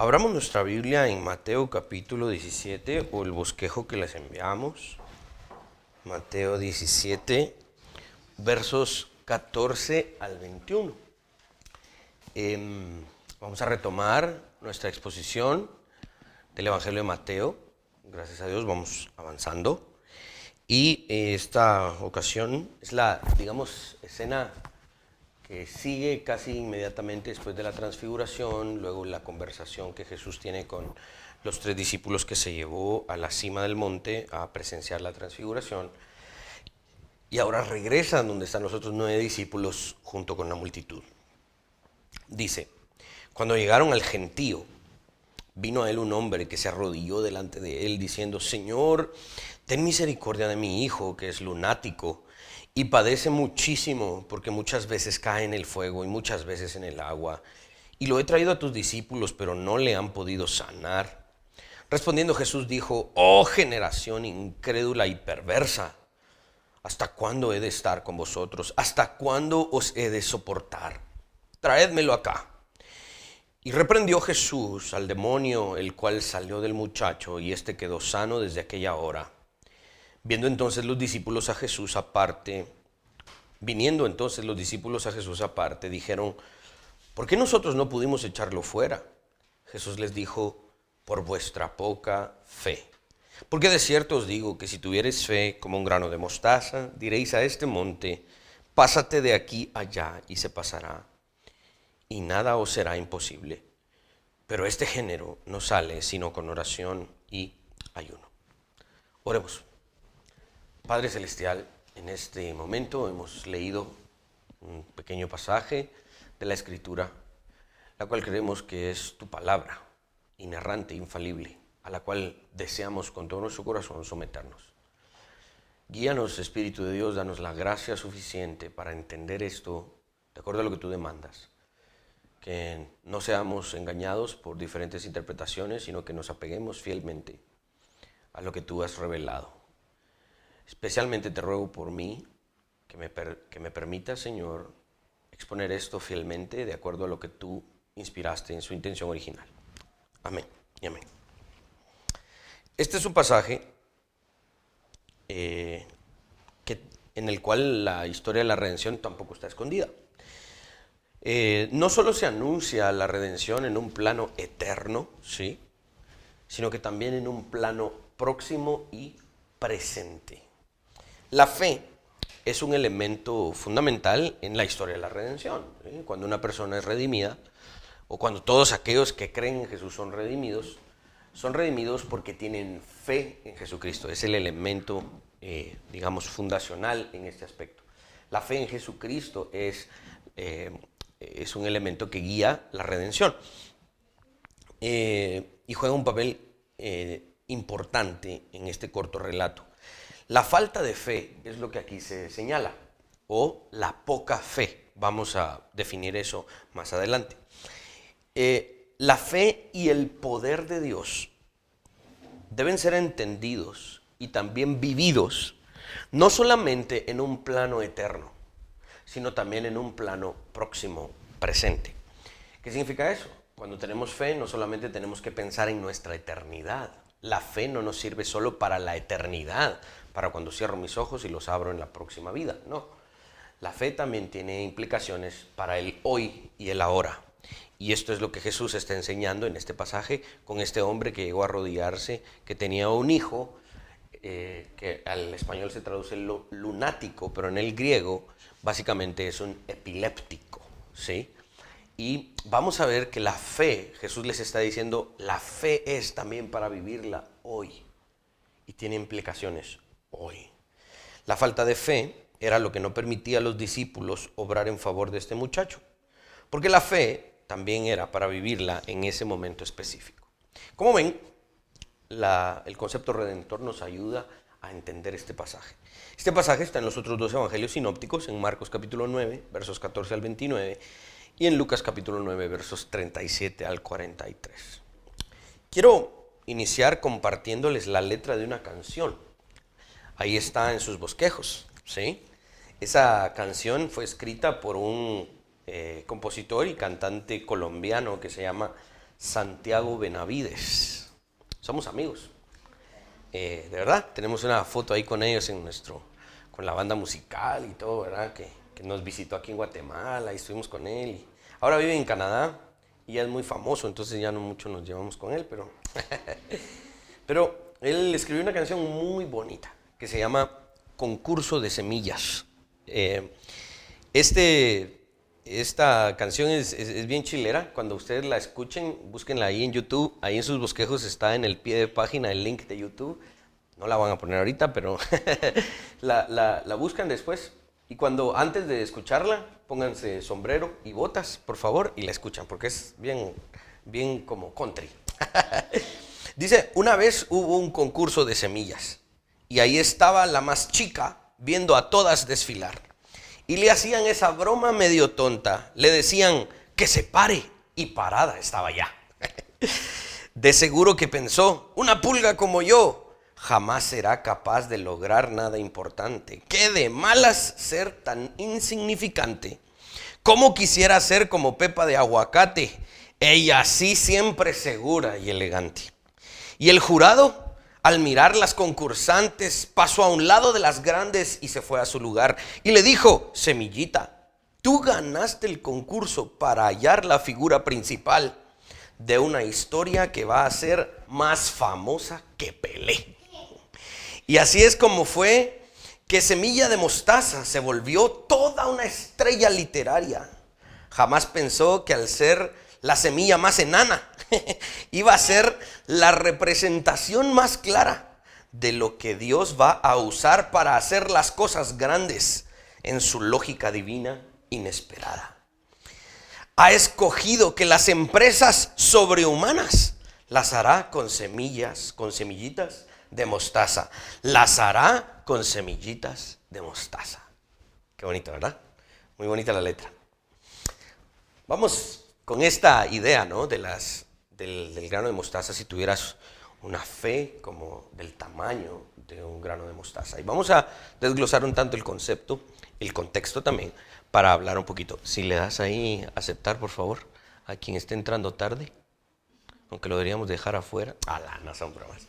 Abramos nuestra Biblia en Mateo capítulo 17 o el bosquejo que les enviamos. Mateo 17, versos 14 al 21. Vamos a retomar nuestra exposición del Evangelio de Mateo. Gracias a Dios vamos avanzando. Y esta ocasión es la, escena que sigue casi inmediatamente después de la transfiguración, luego la conversación que Jesús tiene con los 3 discípulos que se llevó a la cima del monte a presenciar la transfiguración, y ahora regresan donde están los otros 9 discípulos junto con la multitud. Dice, cuando llegaron al gentío, vino a él un hombre que se arrodilló delante de él diciendo, Señor, ten misericordia de mi hijo que es lunático y padece muchísimo porque muchas veces cae en el fuego y muchas veces en el agua. Y lo he traído a tus discípulos, pero no le han podido sanar. Respondiendo Jesús dijo, oh generación incrédula y perversa, ¿hasta cuándo he de estar con vosotros? ¿Hasta cuándo os he de soportar? Traédmelo acá. Y reprendió Jesús al demonio, el cual salió del muchacho, y éste quedó sano desde aquella hora. Viniendo entonces los discípulos a Jesús aparte, dijeron, ¿por qué nosotros no pudimos echarlo fuera? Jesús les dijo, por vuestra poca fe. Porque de cierto os digo que si tuviereis fe como un grano de mostaza, diréis a este monte, pásate de aquí allá, y se pasará, y nada os será imposible. Pero este género no sale sino con oración y ayuno. Oremos. Padre Celestial, en este momento hemos leído un pequeño pasaje de la Escritura, la cual creemos que es tu palabra, inerrante, infalible, a la cual deseamos con todo nuestro corazón someternos. Guíanos, Espíritu de Dios, danos la gracia suficiente para entender esto de acuerdo a lo que tú demandas. Que no seamos engañados por diferentes interpretaciones, sino que nos apeguemos fielmente a lo que tú has revelado. Especialmente te ruego por mí, que me permitas, Señor, exponer esto fielmente de acuerdo a lo que tú inspiraste en su intención original. Amén y amén. Este es un pasaje en el cual la historia de la redención tampoco está escondida. No solo se anuncia la redención en un plano eterno, ¿sí?, sino que también en un plano próximo y presente. La fe es un elemento fundamental en la historia de la redención, ¿sí? Cuando una persona es redimida, o cuando todos aquellos que creen en Jesús son redimidos porque tienen fe en Jesucristo. Es el elemento, fundacional en este aspecto. La fe en Jesucristo es un elemento que guía la redención y juega un papel importante en este corto relato. La falta de fe es lo que aquí se señala, o la poca fe. Vamos a definir eso más adelante. La fe y el poder de Dios deben ser entendidos y también vividos, no solamente en un plano eterno, sino también en un plano próximo, presente. ¿Qué significa eso? Cuando tenemos fe, no solamente tenemos que pensar en nuestra eternidad. La fe no nos sirve solo para la eternidad, para cuando cierro mis ojos y los abro en la próxima vida. No. La fe también tiene implicaciones para el hoy y el ahora. Y esto es lo que Jesús está enseñando en este pasaje con este hombre que llegó a arrodillarse, que tenía un hijo, que al español se traduce lunático, pero en el griego básicamente es un epiléptico, ¿sí? Y vamos a ver que la fe, Jesús les está diciendo, la fe es también para vivirla hoy y tiene implicaciones hoy. La falta de fe era lo que no permitía a los discípulos obrar en favor de este muchacho, porque la fe también era para vivirla en ese momento específico. Como ven, el concepto redentor nos ayuda a entender este pasaje. Este pasaje está en los otros 2 evangelios sinópticos, en Marcos capítulo 9, versos 14 al 29, y en Lucas capítulo 9, versos 37 al 43. Quiero iniciar compartiéndoles la letra de una canción. Ahí está en sus bosquejos, ¿sí? Esa canción fue escrita por un compositor y cantante colombiano que se llama Santiago Benavides. Somos amigos. De verdad, tenemos una foto ahí con ellos con la banda musical y todo, ¿verdad? Que nos visitó aquí en Guatemala y estuvimos con él. Y ahora vive en Canadá y ya es muy famoso, entonces ya no mucho nos llevamos con él, pero él escribió una canción muy bonita que se llama Concurso de Semillas. Esta canción es bien chilera. Cuando ustedes la escuchen, búsquenla ahí en YouTube. Ahí en sus bosquejos está en el pie de página el link de YouTube. No la van a poner ahorita, pero la buscan después. Y antes de escucharla, pónganse sombrero y botas, por favor, y la escuchan, porque es bien como country. Dice, una vez hubo un concurso de semillas, y ahí estaba la más chica viendo a todas desfilar. Y le hacían esa broma medio tonta. Le decían que se pare, y parada estaba ya. De seguro que pensó, una pulga como yo jamás será capaz de lograr nada importante. Qué de malas ser tan insignificante. Cómo quisiera ser como Pepa de Aguacate, ella sí siempre segura y elegante. Y el jurado, al mirar las concursantes, pasó a un lado de las grandes y se fue a su lugar. Y le dijo, Semillita, tú ganaste el concurso para hallar la figura principal de una historia que va a ser más famosa que Pelé. Y así es como fue que Semilla de Mostaza se volvió toda una estrella literaria. Jamás pensó que al ser la semilla más enana, iba a ser la representación más clara de lo que Dios va a usar para hacer las cosas grandes en su lógica divina inesperada. Ha escogido que las empresas sobrehumanas las hará con semillitas de mostaza. Las hará con semillitas de mostaza. Qué bonito, ¿verdad? Muy bonita la letra. Vamos con esta idea, ¿no? Del grano de mostaza, si tuvieras una fe como del tamaño de un grano de mostaza. Y vamos a desglosar un tanto el concepto, el contexto también, para hablar un poquito. Si le das ahí aceptar, por favor, a quien esté entrando tarde, aunque lo deberíamos dejar afuera. No son bromas.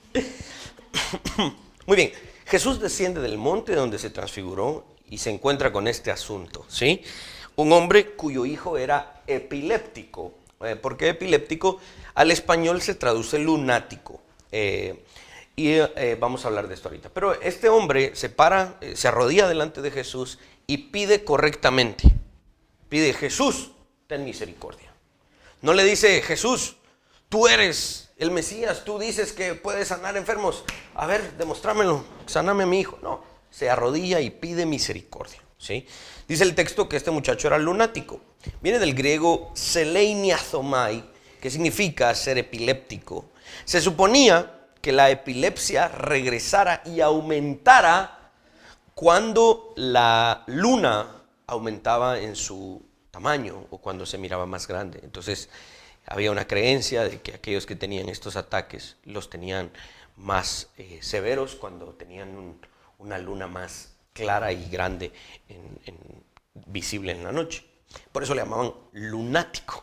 Muy bien, Jesús desciende del monte donde se transfiguró y se encuentra con este asunto, ¿sí? Un hombre cuyo hijo era epiléptico. ¿Por qué epiléptico? Al español se traduce lunático. Vamos a hablar de esto ahorita. Pero este hombre se arrodilla delante de Jesús y pide correctamente. Pide, Jesús, ten misericordia. No le dice, Jesús, tú eres el Mesías, tú dices que puedes sanar enfermos. A ver, demostrámelo, sáname a mi hijo. No, se arrodilla y pide misericordia, ¿sí? Dice el texto que este muchacho era lunático. Viene del griego seleiniazomai, que significa ser epiléptico. Se suponía que la epilepsia regresara y aumentara cuando la luna aumentaba en su tamaño o cuando se miraba más grande. Entonces, había una creencia de que aquellos que tenían estos ataques los tenían más severos cuando tenían una luna más clara y grande visible en la noche. Por eso le llamaban lunático,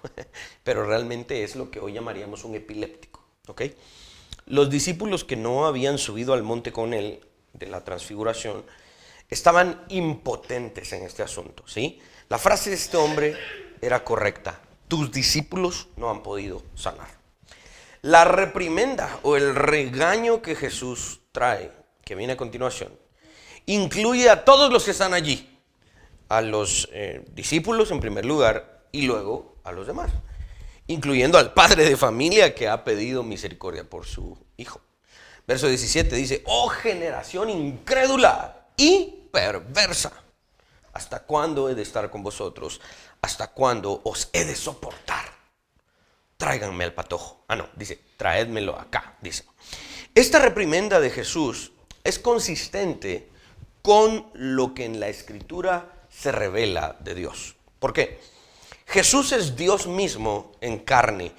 pero realmente es lo que hoy llamaríamos un epiléptico, ¿ok? Los discípulos que no habían subido al monte con él de la transfiguración estaban impotentes en este asunto, ¿sí? La frase de este hombre era correcta. Tus discípulos no han podido sanar. La reprimenda o el regaño que Jesús trae, que viene a continuación, incluye a todos los que están allí, a los discípulos en primer lugar y luego a los demás, incluyendo al padre de familia que ha pedido misericordia por su hijo. Verso 17 dice, oh generación incrédula y perversa, ¿hasta cuándo he de estar con vosotros? ¿Hasta cuándo os he de soportar? Tráiganme al patojo. Dice, traédmelo acá, dice. Esta reprimenda de Jesús es consistente con lo que en la Escritura se revela de Dios. ¿Por qué? Jesús es Dios mismo en carne.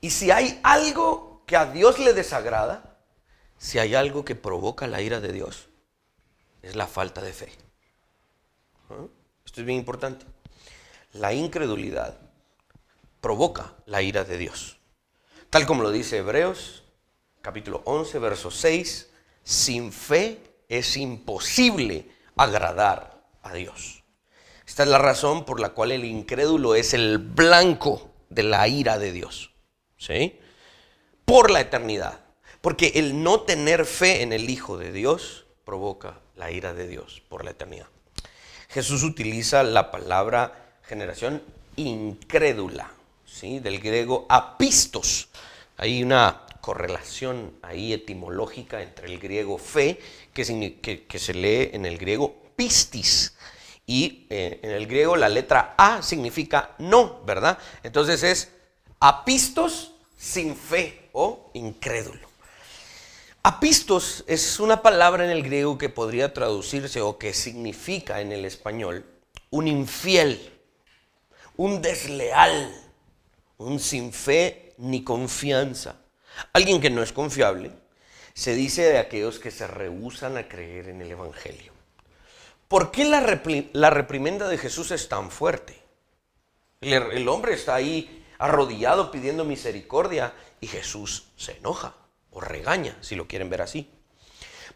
Y si hay algo que a Dios le desagrada, si hay algo que provoca la ira de Dios, es la falta de fe. Esto es bien importante. La incredulidad provoca la ira de Dios. Tal como lo dice Hebreos, capítulo 11, verso 6, sin fe es imposible agradar a Dios. Esta es la razón por la cual el incrédulo es el blanco de la ira de Dios, ¿sí? Por la eternidad. Porque el no tener fe en el Hijo de Dios provoca la ira de Dios por la eternidad. Jesús utiliza la palabra generación incrédula, ¿sí? Del griego apistos. Hay una correlación ahí etimológica entre el griego fe, que se lee en el griego pistis, y en el griego la letra A significa no, ¿verdad? Entonces es apistos sin fe o incrédulo. Apistos es una palabra en el griego que podría traducirse o que significa en el español un infiel, un desleal, un sin fe ni confianza. Alguien que no es confiable. Se dice de aquellos que se rehúsan a creer en el Evangelio. ¿Por qué la reprimenda de Jesús es tan fuerte? El hombre está ahí arrodillado pidiendo misericordia y Jesús se enoja o regaña, si lo quieren ver así.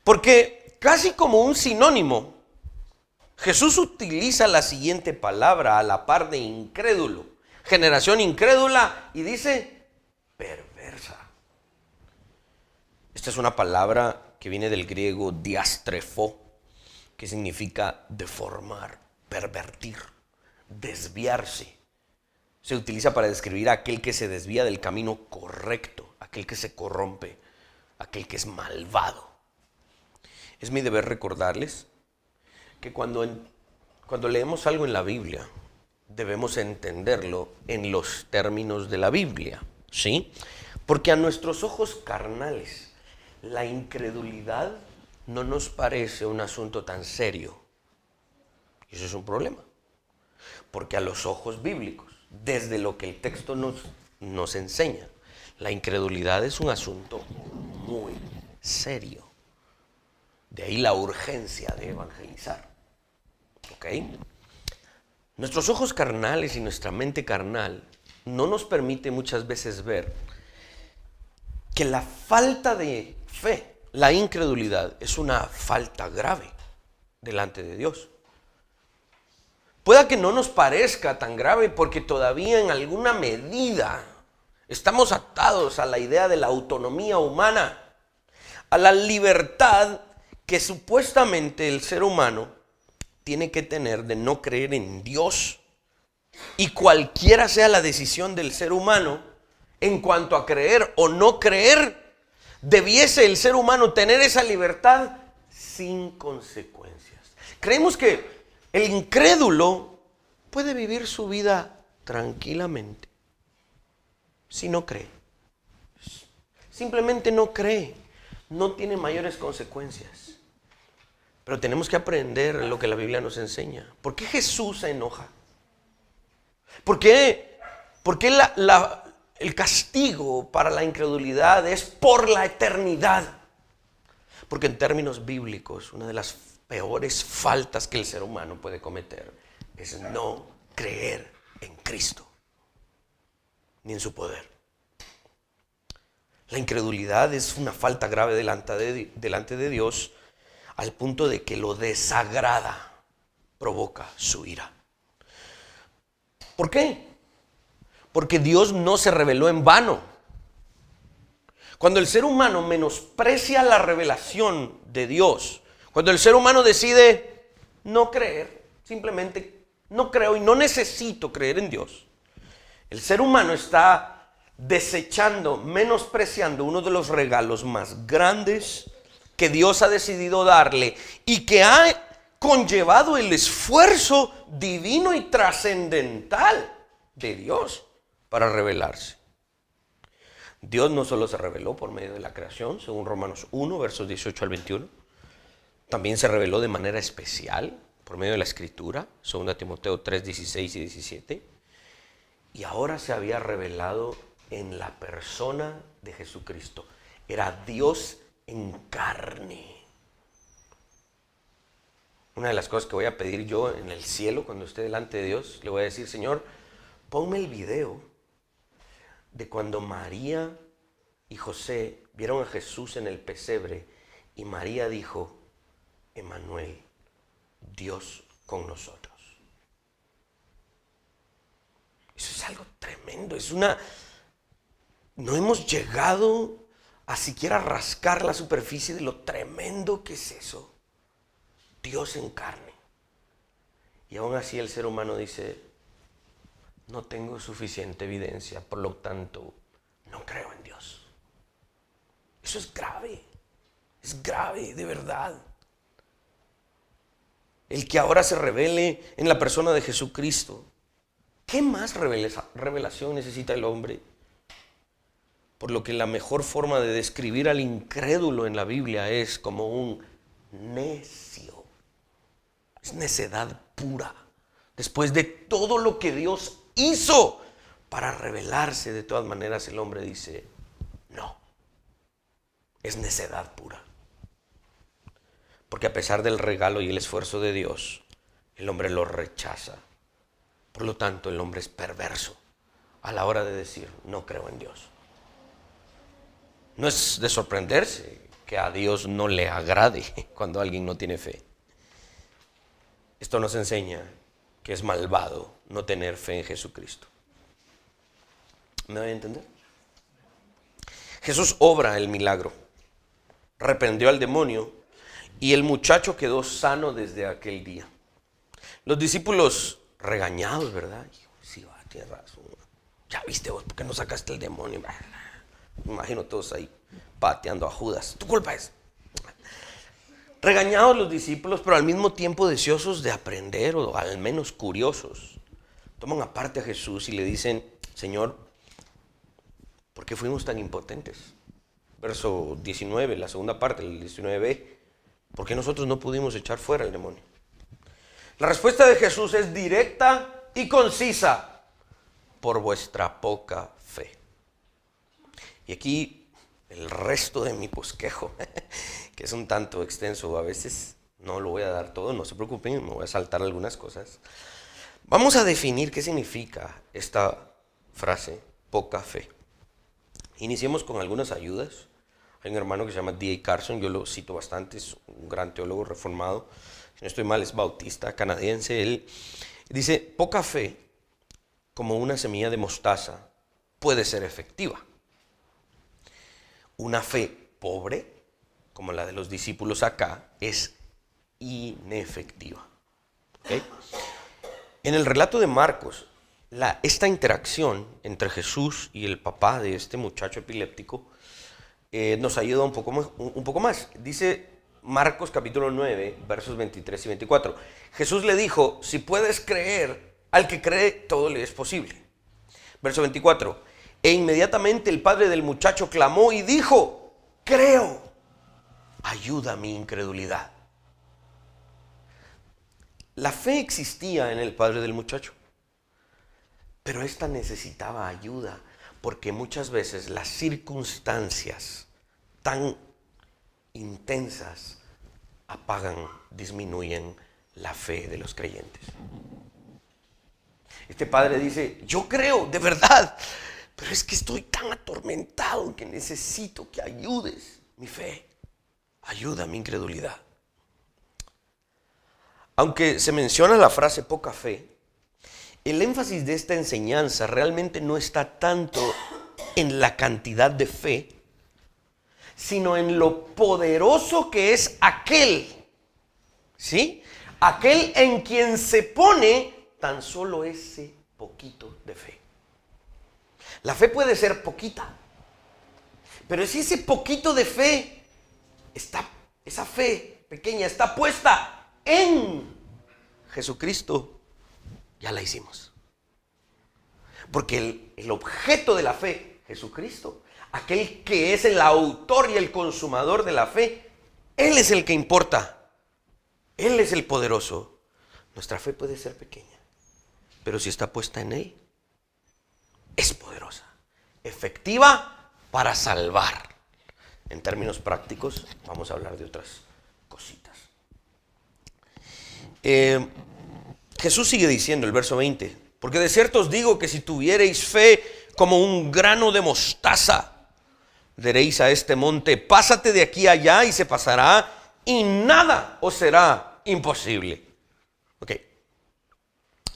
Porque casi como un sinónimo, Jesús utiliza la siguiente palabra a la par de incrédulo, generación incrédula, y dice perversa. Esta es una palabra que viene del griego diastrefo, que significa deformar, pervertir, desviarse. Se utiliza para describir a aquel que se desvía del camino correcto, aquel que se corrompe, aquel que es malvado. Es mi deber recordarles que cuando leemos algo en la Biblia, debemos entenderlo en los términos de la Biblia, ¿sí? Porque a nuestros ojos carnales, la incredulidad no nos parece un asunto tan serio. Y eso es un problema. Porque a los ojos bíblicos, desde lo que el texto nos enseña, la incredulidad es un asunto muy serio. De ahí la urgencia de evangelizar. ¿Ok? Nuestros ojos carnales y nuestra mente carnal no nos permite muchas veces ver que la falta de fe, la incredulidad, es una falta grave delante de Dios. Pueda que no nos parezca tan grave porque todavía en alguna medida estamos atados a la idea de la autonomía humana, a la libertad que supuestamente el ser humano tiene que tener de no creer en Dios. Y cualquiera sea la decisión del ser humano en cuanto a creer o no creer, debiese el ser humano tener esa libertad sin consecuencias. Creemos que el incrédulo puede vivir su vida tranquilamente si no cree. Simplemente no cree, no tiene mayores consecuencias. Pero tenemos que aprender lo que la Biblia nos enseña. ¿Por qué Jesús se enoja? ¿Por qué el castigo para la incredulidad es por la eternidad? Porque en términos bíblicos, una de las peores faltas que el ser humano puede cometer es no creer en Cristo ni en su poder. La incredulidad es una falta grave delante de Dios, al punto de que lo desagrada, provoca su ira. ¿Por qué? Porque Dios no se reveló en vano. Cuando el ser humano menosprecia la revelación de Dios, cuando el ser humano decide no creer, simplemente no creo y no necesito creer en Dios, el ser humano está desechando, menospreciando uno de los regalos más grandes que Dios ha decidido darle y que ha conllevado el esfuerzo divino y trascendental de Dios para revelarse. Dios no solo se reveló por medio de la creación, según Romanos 1, versos 18 al 21, también se reveló de manera especial por medio de la Escritura, según Timoteo 3, 16 y 17, y ahora se había revelado en la persona de Jesucristo. Era Dios en carne. Una de las cosas que voy a pedir yo en el cielo cuando esté delante de Dios, le voy a decir: Señor, ponme el video de cuando María y José vieron a Jesús en el pesebre y María dijo, Emmanuel, Dios con nosotros. Eso es algo tremendo, no hemos llegado a siquiera rascar la superficie de lo tremendo que es eso. Dios en carne. Y aún así el ser humano dice, no tengo suficiente evidencia, por lo tanto, no creo en Dios. Eso es grave, de verdad. El que ahora se revele en la persona de Jesucristo. ¿Qué más revelación necesita el hombre? Por lo que la mejor forma de describir al incrédulo en la Biblia es como un necio. Es necedad pura. Después de todo lo que Dios hizo para revelarse, de todas maneras el hombre dice, no, es necedad pura. Porque a pesar del regalo y el esfuerzo de Dios, el hombre lo rechaza. Por lo tanto, el hombre es perverso a la hora de decir, no creo en Dios. No es de sorprenderse que a Dios no le agrade cuando alguien no tiene fe. Esto nos enseña que es malvado no tener fe en Jesucristo. ¿Me voy a entender? Jesús obra el milagro, reprendió al demonio y el muchacho quedó sano desde aquel día. Los discípulos regañados, ¿verdad? Sí, tienes razón. Ya viste vos, ¿por qué no sacaste el demonio? Me imagino todos ahí pateando a Judas. Tu culpa es. Regañados los discípulos, pero al mismo tiempo deseosos de aprender, o al menos curiosos. Toman aparte a Jesús y le dicen, Señor, ¿por qué fuimos tan impotentes? Verso 19, la segunda parte, el 19b. ¿Por qué nosotros no pudimos echar fuera el demonio? La respuesta de Jesús es directa y concisa. Por vuestra poca fe. Y aquí el resto de mi bosquejo, que es un tanto extenso, a veces no lo voy a dar todo, no se preocupen, me voy a saltar algunas cosas. Vamos a definir qué significa esta frase, poca fe. Iniciemos con algunas ayudas. Hay un hermano que se llama D.A. Carson, yo lo cito bastante, es un gran teólogo reformado, si no estoy mal es bautista, canadiense. Él dice, poca fe, como una semilla de mostaza, puede ser efectiva. Una fe pobre, como la de los discípulos acá, es inefectiva. ¿Okay? En el relato de Marcos, esta interacción entre Jesús y el papá de este muchacho epiléptico nos ayuda un poco más. Dice Marcos capítulo 9, versos 23 y 24. Jesús le dijo, si puedes creer, al que cree todo le es posible. Verso 24. E inmediatamente el padre del muchacho clamó y dijo, creo, ayuda a mi incredulidad. La fe existía en el padre del muchacho, pero ésta necesitaba ayuda, porque muchas veces las circunstancias tan intensas apagan, disminuyen la fe de los creyentes. Este padre dice, yo creo, de verdad, pero es que estoy tan atormentado que necesito que ayudes mi fe. Ayuda a mi incredulidad. Aunque se menciona la frase poca fe, el énfasis de esta enseñanza realmente no está tanto en la cantidad de fe, sino en lo poderoso que es aquel, ¿sí? Aquel en quien se pone tan solo ese poquito de fe. La fe puede ser poquita, pero si ese poquito de fe esa fe pequeña está puesta en Jesucristo, ya la hicimos. Porque el objeto de la fe, Jesucristo, aquel que es el autor y el consumador de la fe, Él es el que importa. Él es el poderoso. Nuestra fe puede ser pequeña, pero si está puesta en Él, es poderosa, efectiva para salvar. En términos prácticos, vamos a hablar de otras cositas. Jesús sigue diciendo, el verso 20, porque de cierto os digo que si tuviereis fe como un grano de mostaza. Diréis a este monte, pásate de aquí a allá y se pasará, y nada os será imposible. Ok,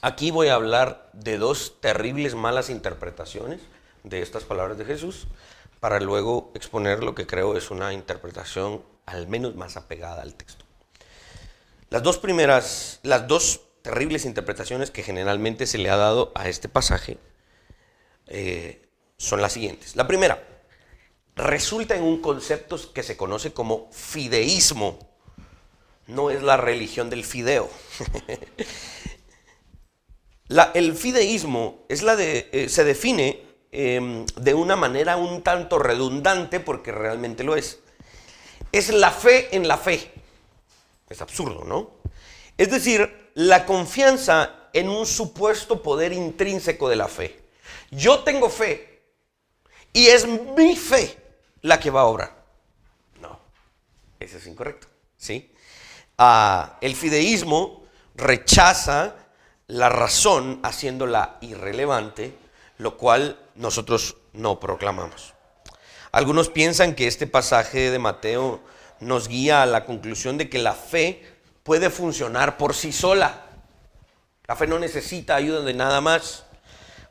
aquí voy a hablar de dos terribles malas interpretaciones de estas palabras de Jesús, para luego exponer lo que creo es una interpretación al menos más apegada al texto. Las dos terribles interpretaciones que generalmente se le ha dado a este pasaje son las siguientes. La primera, resulta en un concepto que se conoce como fideísmo. No es la religión del fideo. El fideísmo es se define de una manera un tanto redundante, porque realmente lo es. Es la fe en la fe. Es absurdo, ¿no? Es decir, la confianza en un supuesto poder intrínseco de la fe. Yo tengo fe y es mi fe la que va a obrar. No, eso es incorrecto, ¿sí? El fideísmo rechaza la razón haciéndola irrelevante, lo cual nosotros no proclamamos. Algunos piensan que este pasaje de Mateo nos guía a la conclusión de que la fe puede funcionar por sí sola. La fe no necesita ayuda de nada más,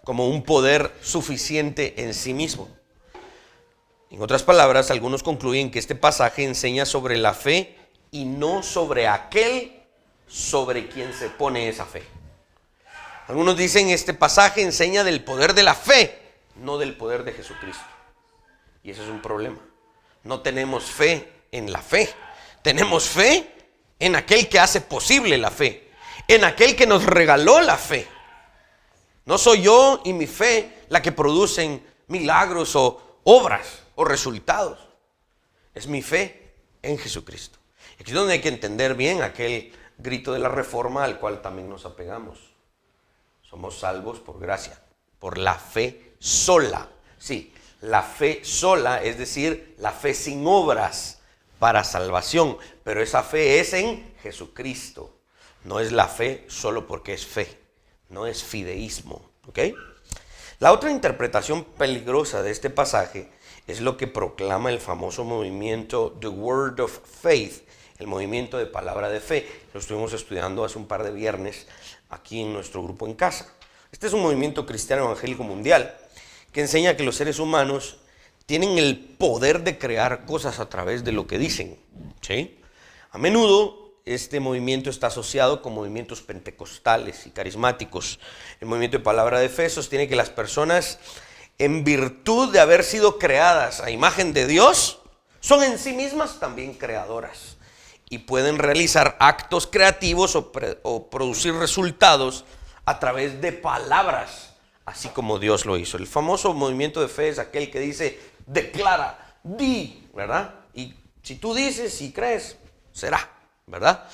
como un poder suficiente en sí mismo. En otras palabras, algunos concluyen que este pasaje enseña sobre la fe y no sobre aquel sobre quien se pone esa fe. Algunos dicen que este pasaje enseña del poder de la fe, no del poder de Jesucristo. Y eso es un problema. No tenemos fe en la fe. Tenemos fe en aquel que hace posible la fe, en aquel que nos regaló la fe. No soy yo y mi fe la que producen milagros o obras o resultados. Es mi fe en Jesucristo. Aquí es donde hay que entender bien aquel grito de la Reforma al cual también nos apegamos. Somos salvos por gracia, por la fe sola. Sí, la fe sola, es decir, la fe sin obras para salvación. Pero esa fe es en Jesucristo. No es la fe solo porque es fe. No es fideísmo. ¿Ok? La otra interpretación peligrosa de este pasaje es lo que proclama el famoso movimiento The Word of Faith, el movimiento de palabra de fe. Lo estuvimos estudiando hace un par de viernes aquí en nuestro grupo en casa. Este es un movimiento cristiano evangélico mundial que enseña que los seres humanos tienen el poder de crear cosas a través de lo que dicen. ¿Sí? A menudo este movimiento está asociado con movimientos pentecostales y carismáticos. El movimiento de palabra de fe sostiene que las personas, en virtud de haber sido creadas a imagen de Dios, son en sí mismas también creadoras y pueden realizar actos creativos o producir resultados a través de palabras, así como Dios lo hizo. El famoso movimiento de fe es aquel que dice, declara, di, ¿verdad? Y si tú dices y crees, será, ¿verdad?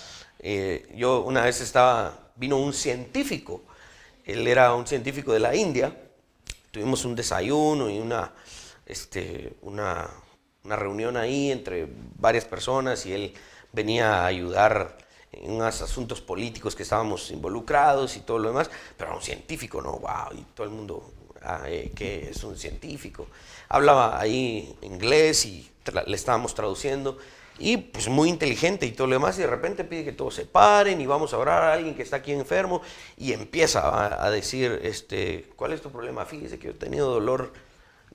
Yo una vez vino un científico, él era un científico de la India, tuvimos un desayuno y una reunión ahí entre varias personas y él venía a ayudar en unos asuntos políticos que estábamos involucrados y todo lo demás, pero era un científico, ¿no? Wow, y todo el mundo, ¿qué es un científico? Hablaba ahí inglés y le estábamos traduciendo y pues muy inteligente y todo lo demás, y de repente pide que todos se paren y vamos a orar a alguien que está aquí enfermo y empieza a decir, ¿cuál es tu problema? Fíjese que yo he tenido dolor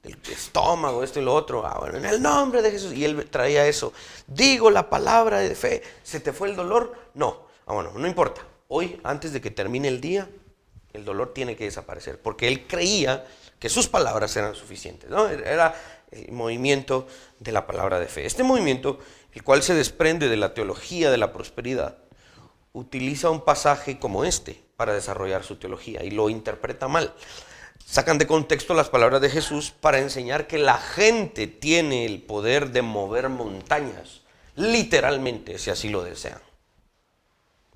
del estómago, esto y lo otro. Bueno, en el nombre de Jesús. Y él traía eso. Digo la palabra de fe. ¿Se te fue el dolor? No. Bueno, no importa. Hoy, antes de que termine el día, el dolor tiene que desaparecer. Porque él creía que sus palabras eran suficientes, ¿no? Era el movimiento de la palabra de fe. Este movimiento, el cual se desprende de la teología de la prosperidad, utiliza un pasaje como este para desarrollar su teología y lo interpreta mal. Sacan de contexto las palabras de Jesús para enseñar que la gente tiene el poder de mover montañas, literalmente, si así lo desean.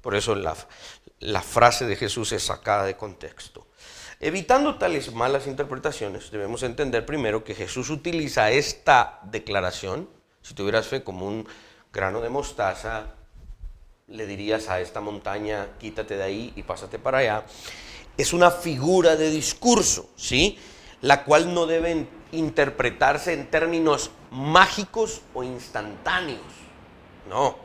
Por eso la frase de Jesús es sacada de contexto. Evitando tales malas interpretaciones, debemos entender primero que Jesús utiliza esta declaración. Si tuvieras fe como un grano de mostaza, le dirías a esta montaña, quítate de ahí y pásate para allá. Es una figura de discurso, ¿sí? la cual no debe interpretarse en términos mágicos o instantáneos. No.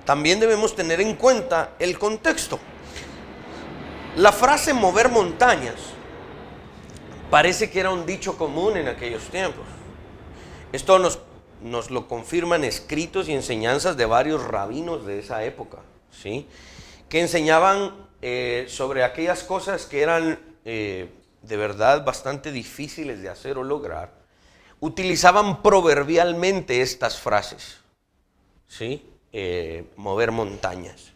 También debemos tener en cuenta el contexto. La frase mover montañas parece que era un dicho común en aquellos tiempos. Esto nos lo confirman escritos y enseñanzas de varios rabinos de esa época, ¿sí? Que enseñaban sobre aquellas cosas que eran de verdad bastante difíciles de hacer o lograr. Utilizaban proverbialmente estas frases, ¿sí? Mover montañas.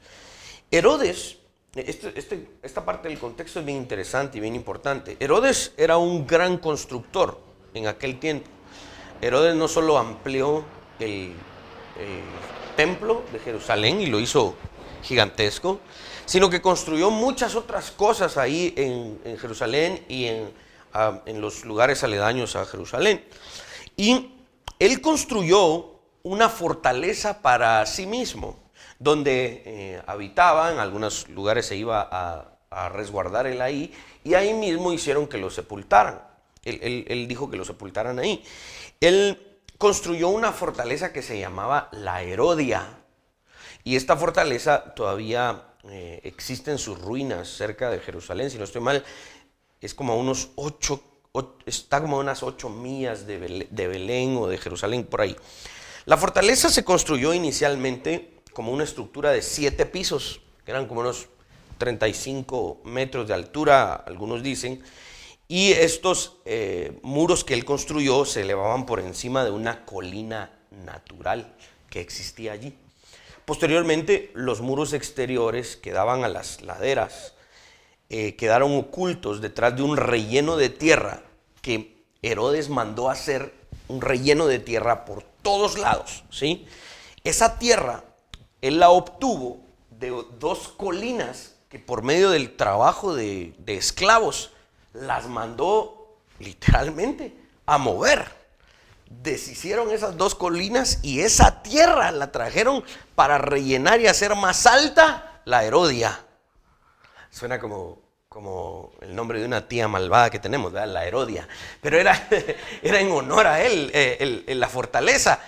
Herodes, esta parte del contexto es bien interesante y bien importante. Herodes era un gran constructor en aquel tiempo. Herodes no solo amplió el templo de Jerusalén y lo hizo gigantesco, sino que construyó muchas otras cosas ahí en Jerusalén y en los lugares aledaños a Jerusalén. Y él construyó una fortaleza para sí mismo, donde habitaba. En algunos lugares se iba a resguardar él ahí, y ahí mismo hicieron que lo sepultaran. Él dijo que lo sepultaran ahí. Él construyó una fortaleza que se llamaba la Herodia, y esta fortaleza todavía existe en sus ruinas cerca de Jerusalén. Si no estoy mal, es como a unos está como a unas 8 millas de Belén o de Jerusalén, por ahí. La fortaleza se construyó inicialmente como una estructura de 7 pisos, que eran como unos 35 metros de altura, algunos dicen, y estos muros que él construyó se elevaban por encima de una colina natural que existía allí. Posteriormente, los muros exteriores que daban a las laderas quedaron ocultos detrás de un relleno de tierra que Herodes mandó hacer, un relleno de tierra por todos lados, ¿sí? Esa tierra él la obtuvo de 2 colinas que por medio del trabajo de esclavos las mandó literalmente a mover. Deshicieron esas 2 colinas y esa tierra la trajeron para rellenar y hacer más alta la Herodia. Suena como el nombre de una tía malvada que tenemos, ¿verdad? La Herodia. Pero era en honor a él, la fortaleza.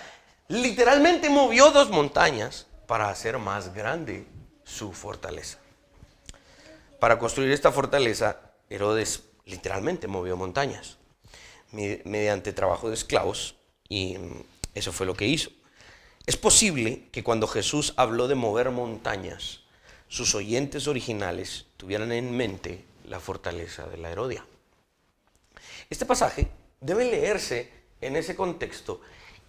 Literalmente movió 2 montañas para hacer más grande su fortaleza. Para construir esta fortaleza, Herodes literalmente movió montañas mediante trabajo de esclavos, y eso fue lo que hizo. Es posible que cuando Jesús habló de mover montañas, sus oyentes originales tuvieran en mente la fortaleza de la Herodia. Este pasaje debe leerse en ese contexto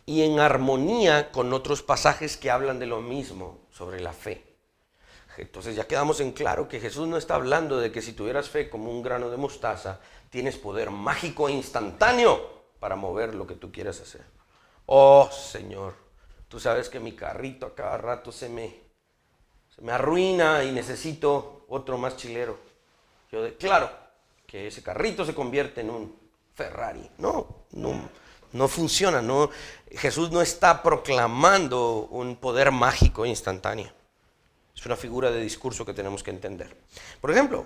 y en armonía con otros pasajes que hablan de lo mismo sobre la fe. Entonces ya quedamos en claro que Jesús no está hablando de que si tuvieras fe como un grano de mostaza, tienes poder mágico e instantáneo para mover lo que tú quieras hacer. Oh, Señor, tú sabes que mi carrito a cada rato se me arruina y necesito otro más chilero. Yo declaro que ese carrito se convierte en un Ferrari. No funciona. No, Jesús no está proclamando un poder mágico e instantáneo. Es una figura de discurso que tenemos que entender. Por ejemplo,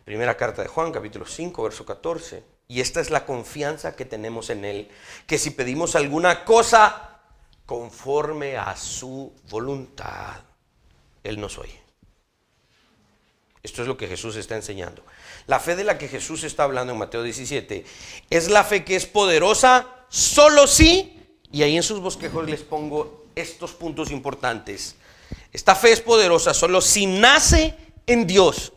primera carta de Juan, capítulo 5, verso 14. Y esta es la confianza que tenemos en Él, que si pedimos alguna cosa conforme a su voluntad, Él nos oye. Esto es lo que Jesús está enseñando. La fe de la que Jesús está hablando en Mateo 17 es la fe que es poderosa solo si, y ahí en sus bosquejos les pongo estos puntos importantes. Esta fe es poderosa solo si nace en Dios.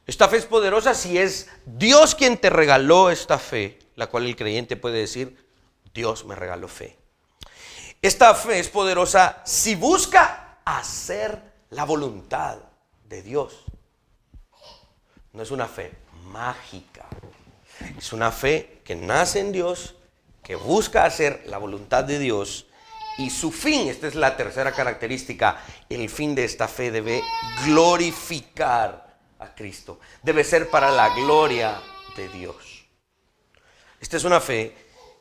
Esta fe es poderosa si es Dios quien te regaló esta fe, la cual el creyente puede decir, Dios me regaló fe. Esta fe es poderosa si busca hacer la voluntad de Dios. No es una fe mágica, es una fe que nace en Dios, que busca hacer la voluntad de Dios. Y su fin, esta es la tercera característica, el fin de esta fe debe glorificar a Cristo. Debe ser para la gloria de Dios. Esta es una fe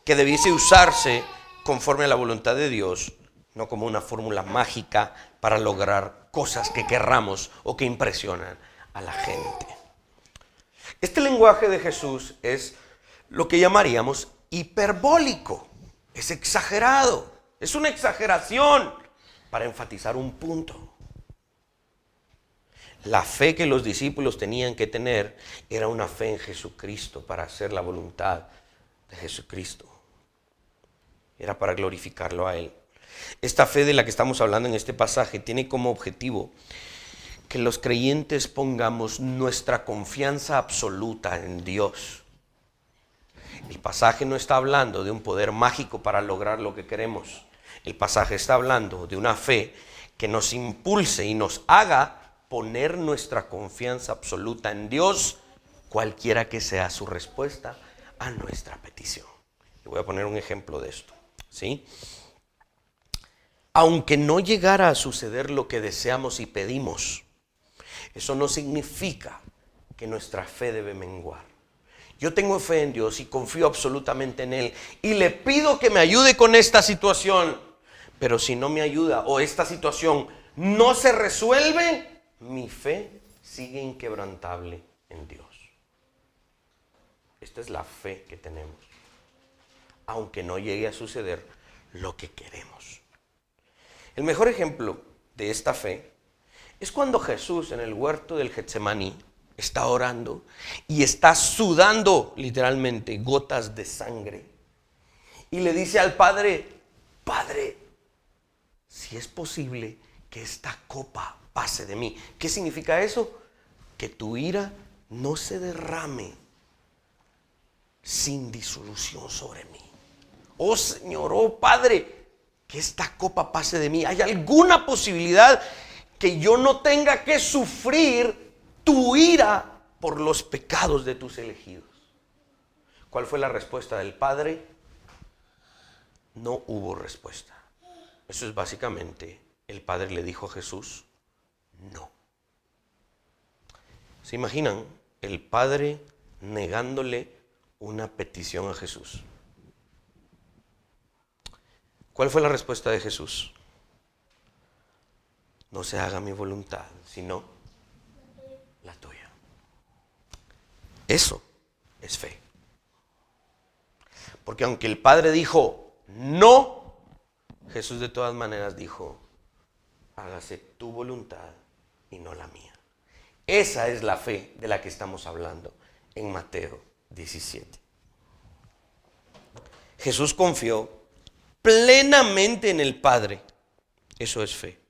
que debiese usarse conforme a la voluntad de Dios, no como una fórmula mágica para lograr cosas que querramos o que impresionan a la gente. Este lenguaje de Jesús es lo que llamaríamos hiperbólico. Es exagerado. Es una exageración para enfatizar un punto. La fe que los discípulos tenían que tener era una fe en Jesucristo para hacer la voluntad de Jesucristo. Era para glorificarlo a Él. Esta fe de la que estamos hablando en este pasaje tiene como objetivo que los creyentes pongamos nuestra confianza absoluta en Dios. El pasaje no está hablando de un poder mágico para lograr lo que queremos. El pasaje está hablando de una fe que nos impulse y nos haga poner nuestra confianza absoluta en Dios, cualquiera que sea su respuesta a nuestra petición. Y voy a poner un ejemplo de esto, ¿sí? Aunque no llegara a suceder lo que deseamos y pedimos, eso no significa que nuestra fe debe menguar. Yo tengo fe en Dios y confío absolutamente en Él y le pido que me ayude con esta situación, pero si no me ayuda o esta situación no se resuelve, mi fe sigue inquebrantable en Dios. Esta es la fe que tenemos, aunque no llegue a suceder lo que queremos. El mejor ejemplo de esta fe es cuando Jesús en el huerto del Getsemaní está orando y está sudando literalmente gotas de sangre. Y le dice al Padre: Padre, si es posible que esta copa pase de mí. ¿Qué significa eso? Que tu ira no se derrame sin disolución sobre mí. Oh Señor, oh Padre, que esta copa pase de mí. ¿Hay alguna posibilidad que yo no tenga que sufrir tu ira por los pecados de tus elegidos? ¿Cuál fue la respuesta del Padre? No hubo respuesta. Eso es básicamente, el Padre le dijo a Jesús: no. ¿Se imaginan el Padre negándole una petición a Jesús? ¿Cuál fue la respuesta de Jesús? No se haga mi voluntad, sino la tuya. Eso es fe. Porque aunque el Padre dijo no, Jesús de todas maneras dijo: hágase tu voluntad y no la mía. Esa es la fe de la que estamos hablando en Mateo 17. Jesús confió plenamente en el Padre. Eso es fe.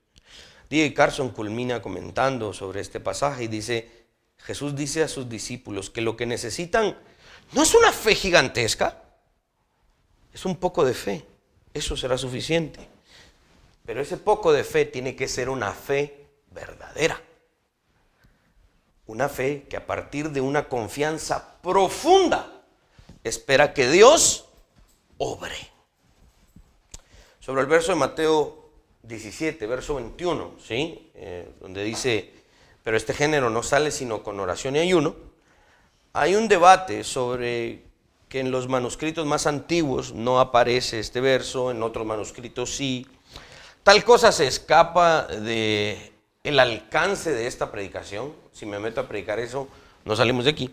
D.A. Carson culmina comentando sobre este pasaje y dice: Jesús dice a sus discípulos que lo que necesitan no es una fe gigantesca, es un poco de fe. Eso será suficiente. Pero ese poco de fe tiene que ser una fe verdadera. Una fe que a partir de una confianza profunda espera que Dios obre. Sobre el verso de Mateo 17, verso 21, ¿sí? Donde dice: pero este género no sale sino con oración y ayuno. Hay un debate sobre que en los manuscritos más antiguos no aparece este verso, en otros manuscritos sí. Tal cosa se escapa de el alcance de esta predicación. Si me meto a predicar eso, no salimos de aquí.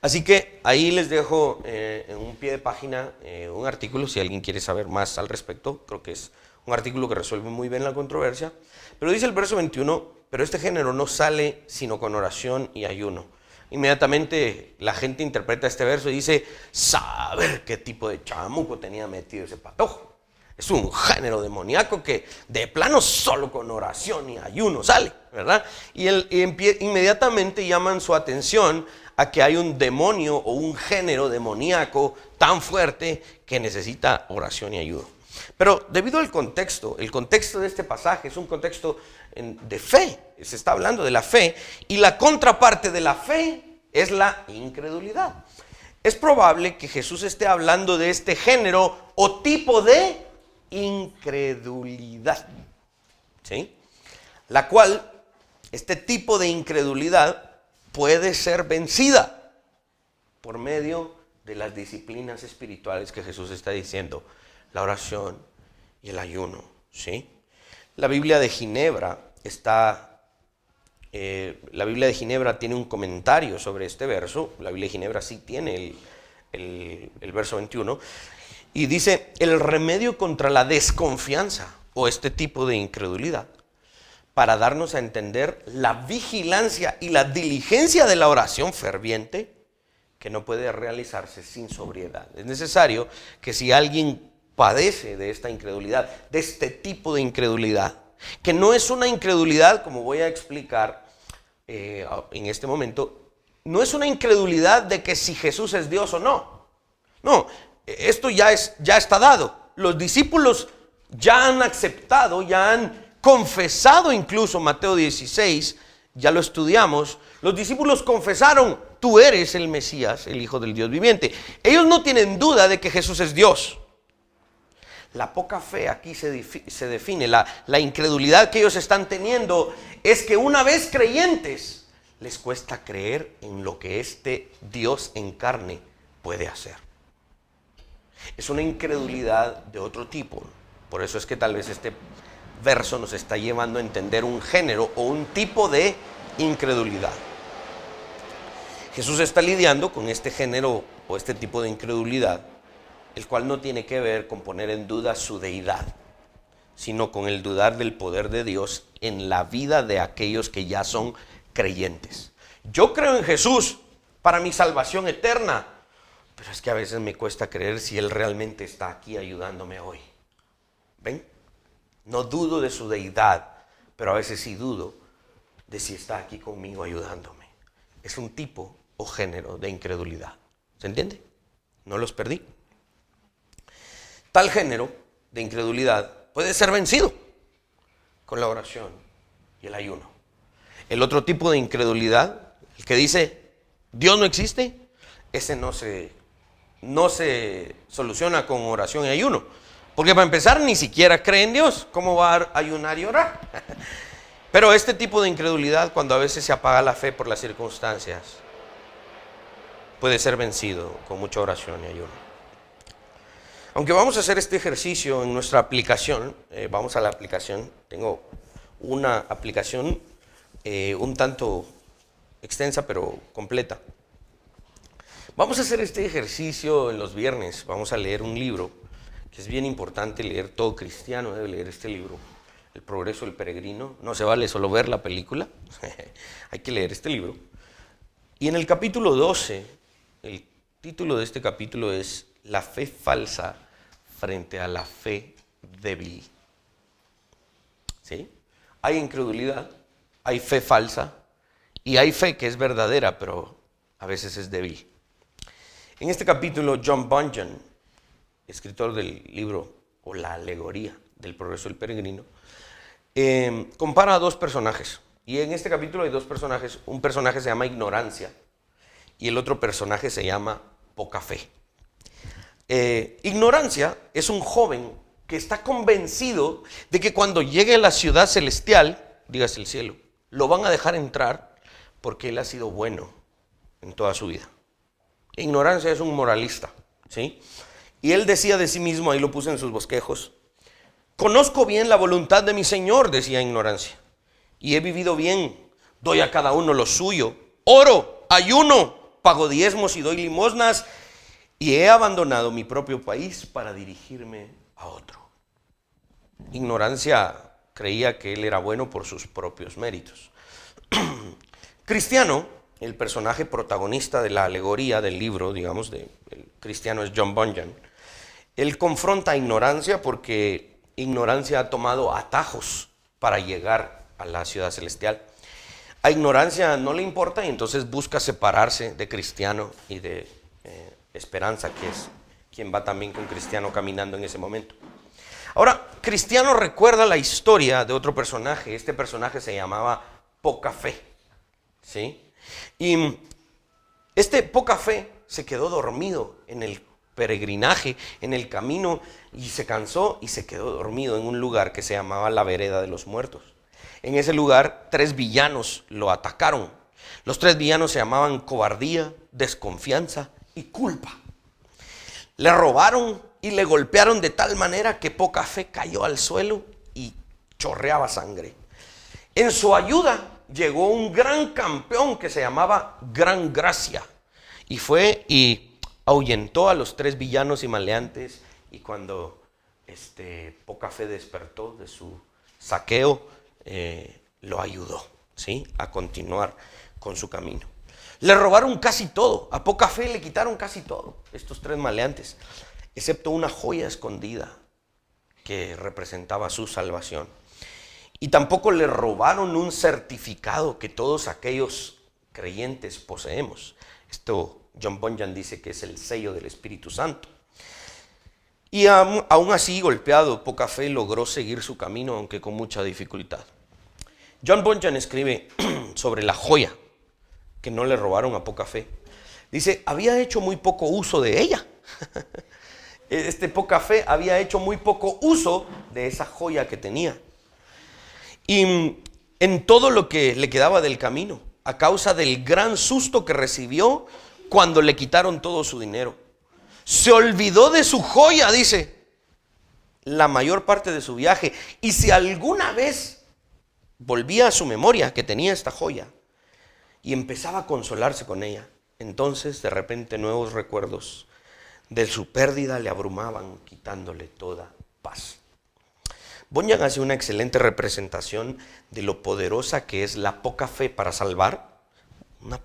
Así que ahí les dejo en un pie de página un artículo, si alguien quiere saber más al respecto. Creo que es un artículo que resuelve muy bien la controversia. Pero dice el verso 21, pero este género no sale sino con oración y ayuno. Inmediatamente la gente interpreta este verso y dice: saber qué tipo de chamuco tenía metido ese patojo. Es un género demoníaco que de plano solo con oración y ayuno sale, ¿verdad? Y inmediatamente llaman su atención a que hay un demonio o un género demoníaco tan fuerte que necesita oración y ayuno. Pero debido al contexto, el contexto de este pasaje es un contexto de fe. Se está hablando de la fe y la contraparte de la fe es la incredulidad. Es probable que Jesús esté hablando de este género o tipo de incredulidad, ¿sí? La cual, este tipo de incredulidad puede ser vencida por medio de las disciplinas espirituales que Jesús está diciendo: la oración y el ayuno, ¿sí? La Biblia de Ginebra está La Biblia de Ginebra tiene un comentario sobre este verso. La Biblia de Ginebra sí tiene el verso 21. Y dice, el remedio contra la desconfianza o este tipo de incredulidad, para darnos a entender la vigilancia y la diligencia de la oración ferviente, que no puede realizarse sin sobriedad. Es necesario que si alguien padece de esta incredulidad, de este tipo de incredulidad, que no es una incredulidad, como voy a explicar en este momento, no es una incredulidad de que si Jesús es Dios o no. No, esto ya está dado. Los discípulos ya han aceptado, ya han confesado, incluso Mateo 16, ya lo estudiamos. Los discípulos confesaron, tú eres el Mesías, el Hijo del Dios viviente. Ellos no tienen duda de que Jesús es Dios. La poca fe aquí se define, la incredulidad que ellos están teniendo es que una vez creyentes, les cuesta creer en lo que este Dios en carne puede hacer. Es una incredulidad de otro tipo. Por eso es que tal vez este verso nos está llevando a entender un género o un tipo de incredulidad. Jesús está lidiando con este género o este tipo de incredulidad, el cual no tiene que ver con poner en duda su deidad, sino con el dudar del poder de Dios en la vida de aquellos que ya son creyentes. Yo creo en Jesús para mi salvación eterna, pero es que a veces me cuesta creer si Él realmente está aquí ayudándome hoy. ¿Ven? No dudo de su deidad, pero a veces sí dudo de si está aquí conmigo ayudándome. Es un tipo o género de incredulidad. ¿Se entiende? No los perdí. Tal género de incredulidad puede ser vencido con la oración y el ayuno. El otro tipo de incredulidad, el que dice Dios no existe, ese no se soluciona con oración y ayuno. Porque para empezar ni siquiera cree en Dios. ¿Cómo va a ayunar y orar? Pero este tipo de incredulidad, cuando a veces se apaga la fe por las circunstancias, puede ser vencido con mucha oración y ayuno. Aunque vamos a hacer este ejercicio en nuestra aplicación, vamos a la aplicación. Tengo una aplicación un tanto extensa pero completa. Vamos a hacer este ejercicio en los viernes. Vamos a leer un libro que es bien importante leer. Todo cristiano debe leer este libro, El progreso del peregrino. No se vale solo ver la película, hay que leer este libro. Y en el capítulo 12, el título de este capítulo es La fe falsa frente a la fe débil. ¿Sí? Hay incredulidad, hay fe falsa y hay fe que es verdadera, pero a veces es débil. En este capítulo, John Bunyan, escritor del libro o la alegoría del progreso del peregrino, compara a dos personajes. Y en este capítulo hay dos personajes. Un personaje se llama ignorancia y el otro personaje se llama poca fe. Ignorancia es un joven que está convencido de que cuando llegue a la ciudad celestial, dígase el cielo, lo van a dejar entrar porque él ha sido bueno en toda su vida. Ignorancia es un moralista, ¿sí? Y él decía de sí mismo, ahí lo puse en sus bosquejos, conozco bien la voluntad de mi Señor, decía Ignorancia, y he vivido bien, doy a cada uno lo suyo, oro, ayuno, pago diezmos y doy limosnas, y he abandonado mi propio país para dirigirme a otro. Ignorancia creía que él era bueno por sus propios méritos. Cristiano, el personaje protagonista de la alegoría del libro, digamos, el cristiano es John Bunyan. Él confronta a Ignorancia porque Ignorancia ha tomado atajos para llegar a la ciudad celestial. A Ignorancia no le importa y entonces busca separarse de Cristiano y de Esperanza, que es quien va también con Cristiano caminando en ese momento. Ahora, Cristiano recuerda la historia de otro personaje. Este personaje se llamaba Poca Fe, ¿sí? Y este Poca Fe se quedó dormido en el peregrinaje, en el camino, y se cansó y se quedó dormido en un lugar que se llamaba la Vereda de los Muertos. En ese lugar 3 villanos lo atacaron. Los 3 villanos se llamaban cobardía, desconfianza y culpa. Le robaron y le golpearon de tal manera que Poca Fe cayó al suelo y chorreaba sangre. En su ayuda llegó un gran campeón que se llamaba Gran Gracia. Y fue y ahuyentó a los 3 villanos y maleantes. Y cuando Poca Fe despertó de su saqueo, lo ayudó, ¿sí?, a continuar con su camino. Le robaron casi todo. A Poca Fe le quitaron casi todo, estos 3 maleantes, excepto una joya escondida que representaba su salvación. Y tampoco le robaron un certificado que todos aquellos creyentes poseemos. Esto John Bunyan dice que es el sello del Espíritu Santo. Y aún así, golpeado, Poca Fe logró seguir su camino, aunque con mucha dificultad. John Bunyan escribe sobre la joya que no le robaron a Poca Fe. Dice, había hecho muy poco uso de ella. Poca Fe había hecho muy poco uso de esa joya que tenía. Y en todo lo que le quedaba del camino, a causa del gran susto que recibió cuando le quitaron todo su dinero, se olvidó de su joya, dice, la mayor parte de su viaje. Y si alguna vez volvía a su memoria que tenía esta joya y empezaba a consolarse con ella, entonces de repente nuevos recuerdos de su pérdida le abrumaban, quitándole toda paz. Bunyan hace una excelente representación de lo poderosa que es la poca fe para salvar. Una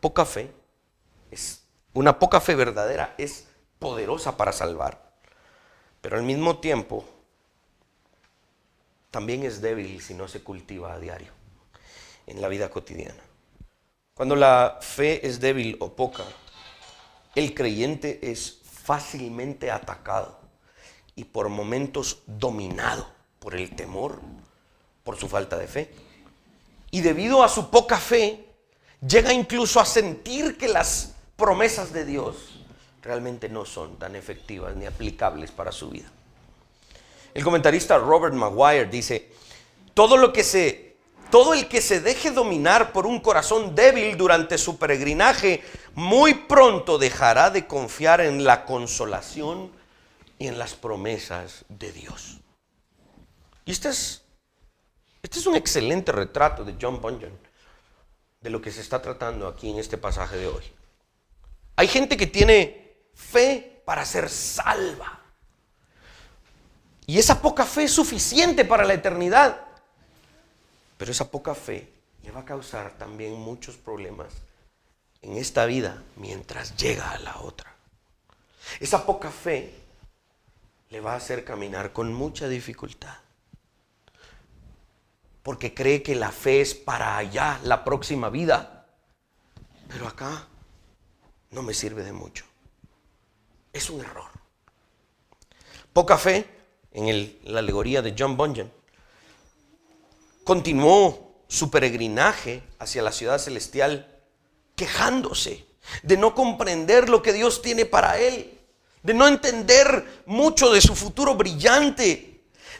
poca fe verdadera es poderosa para salvar, pero al mismo tiempo también es débil si no se cultiva a diario en la vida cotidiana. Cuando la fe es débil o poca, el creyente es fácilmente atacado y por momentos dominado por el temor, por su falta de fe. Y debido a su poca fe, llega incluso a sentir que las promesas de Dios realmente no son tan efectivas ni aplicables para su vida. El comentarista Robert Maguire dice, todo el que se deje dominar por un corazón débil durante su peregrinaje, muy pronto dejará de confiar en la consolación y en las promesas de Dios. Y este es un excelente retrato de John Bunyan, de lo que se está tratando aquí en este pasaje de hoy. Hay gente que tiene fe para ser salva. Y esa poca fe es suficiente para la eternidad. Pero esa poca fe le va a causar también muchos problemas en esta vida mientras llega a la otra. Esa poca fe le va a hacer caminar con mucha dificultad. Porque cree que la fe es para allá, la próxima vida. Pero acá no me sirve de mucho. Es un error. Poca fe, en la alegoría de John Bunyan, continuó su peregrinaje hacia la ciudad celestial quejándose de no comprender lo que Dios tiene para él, de no entender mucho de su futuro brillante.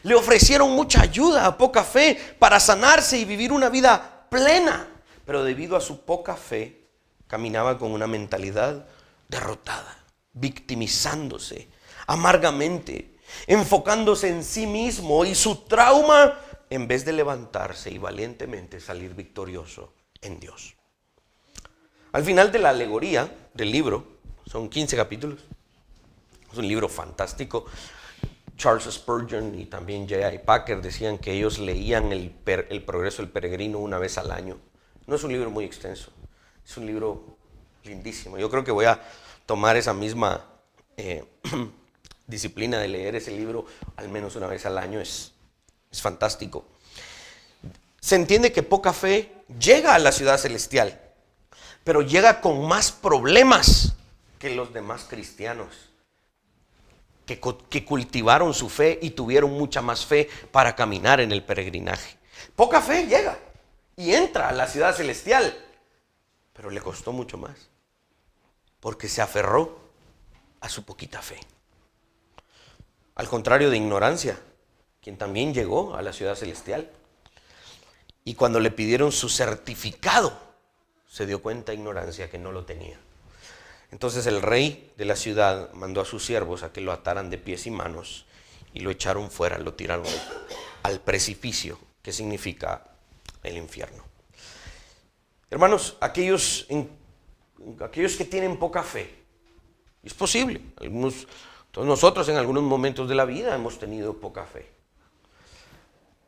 Le ofrecieron mucha ayuda a Poca Fe para sanarse y vivir una vida plena, pero debido a su poca fe caminaba con una mentalidad derrotada, victimizándose amargamente, enfocándose en sí mismo y su trauma, en vez de levantarse y valientemente salir victorioso en Dios. Al final de la alegoría del libro, son 15 capítulos, es un libro fantástico. Charles Spurgeon y también J.I. Packer decían que ellos leían el Progreso del Peregrino una vez al año. No es un libro muy extenso, es un libro lindísimo. Yo creo que voy a tomar esa misma disciplina de leer ese libro al menos una vez al año. Es fantástico. Se entiende que Poca Fe llega a la ciudad celestial, pero llega con más problemas que los demás cristianos que cultivaron su fe y tuvieron mucha más fe para caminar en el peregrinaje. Poca Fe llega y entra a la ciudad celestial, pero le costó mucho más, porque se aferró a su poquita fe. Al contrario de Ignorancia, quien también llegó a la ciudad celestial, y cuando le pidieron su certificado, se dio cuenta Ignorancia que no lo tenía. Entonces el rey de la ciudad mandó a sus siervos a que lo ataran de pies y manos y lo echaron fuera, lo tiraron al precipicio, que significa el infierno. Hermanos, aquellos que tienen poca fe, es posible, todos nosotros en algunos momentos de la vida hemos tenido poca fe.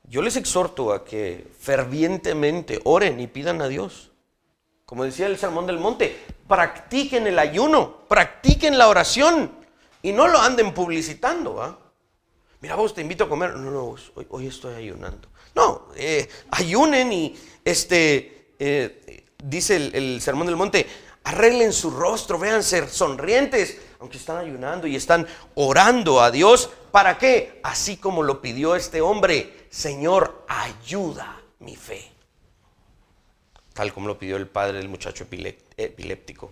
Yo les exhorto a que fervientemente oren y pidan a Dios. Como decía el Sermón del Monte, practiquen el ayuno, practiquen la oración y no lo anden publicitando, ¿va? Mira, vos te invito a comer. No, hoy estoy ayunando. No, ayunen y dice el Sermón del Monte, arreglen su rostro, véanse sonrientes, aunque están ayunando y están orando a Dios. ¿Para qué? Así como lo pidió este hombre, Señor, ayuda mi fe. Tal como lo pidió el padre del muchacho epiléptico.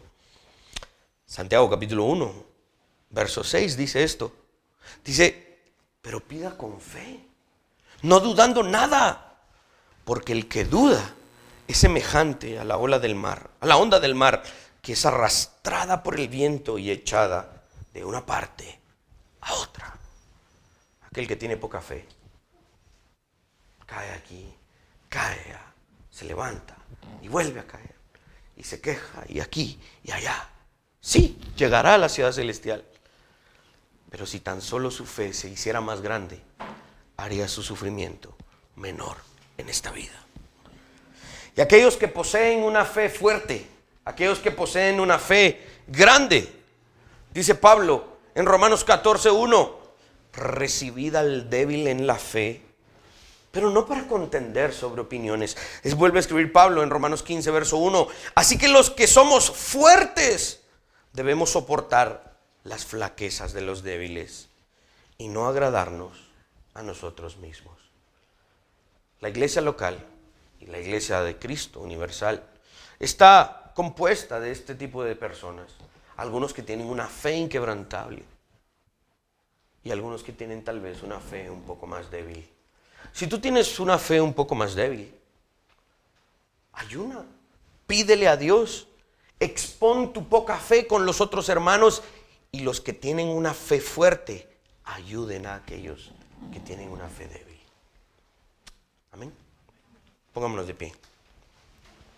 Santiago capítulo 1, verso 6 dice esto. Dice, pero pida con fe, no dudando nada, porque el que duda es semejante a la ola del mar, a la onda del mar, que es arrastrada por el viento y echada de una parte a otra. Aquel que tiene poca fe, cae aquí, cae allá, se levanta y vuelve a caer, y se queja, y aquí, y allá. Sí, llegará a la ciudad celestial, pero si tan solo su fe se hiciera más grande, haría su sufrimiento menor en esta vida. Y aquellos que poseen una fe fuerte, aquellos que poseen una fe grande, dice Pablo en Romanos 14:1, recibid al débil en la fe, pero no para contender sobre opiniones. Vuelve a escribir Pablo en Romanos 15, verso 1. Así que los que somos fuertes debemos soportar las flaquezas de los débiles y no agradarnos a nosotros mismos. La iglesia local y la iglesia de Cristo universal está compuesta de este tipo de personas. Algunos que tienen una fe inquebrantable y algunos que tienen tal vez una fe un poco más débil. Si tú tienes una fe un poco más débil, ayuna, pídele a Dios, expón tu poca fe con los otros hermanos, y los que tienen una fe fuerte, ayuden a aquellos que tienen una fe débil. Amén. Pongámonos de pie.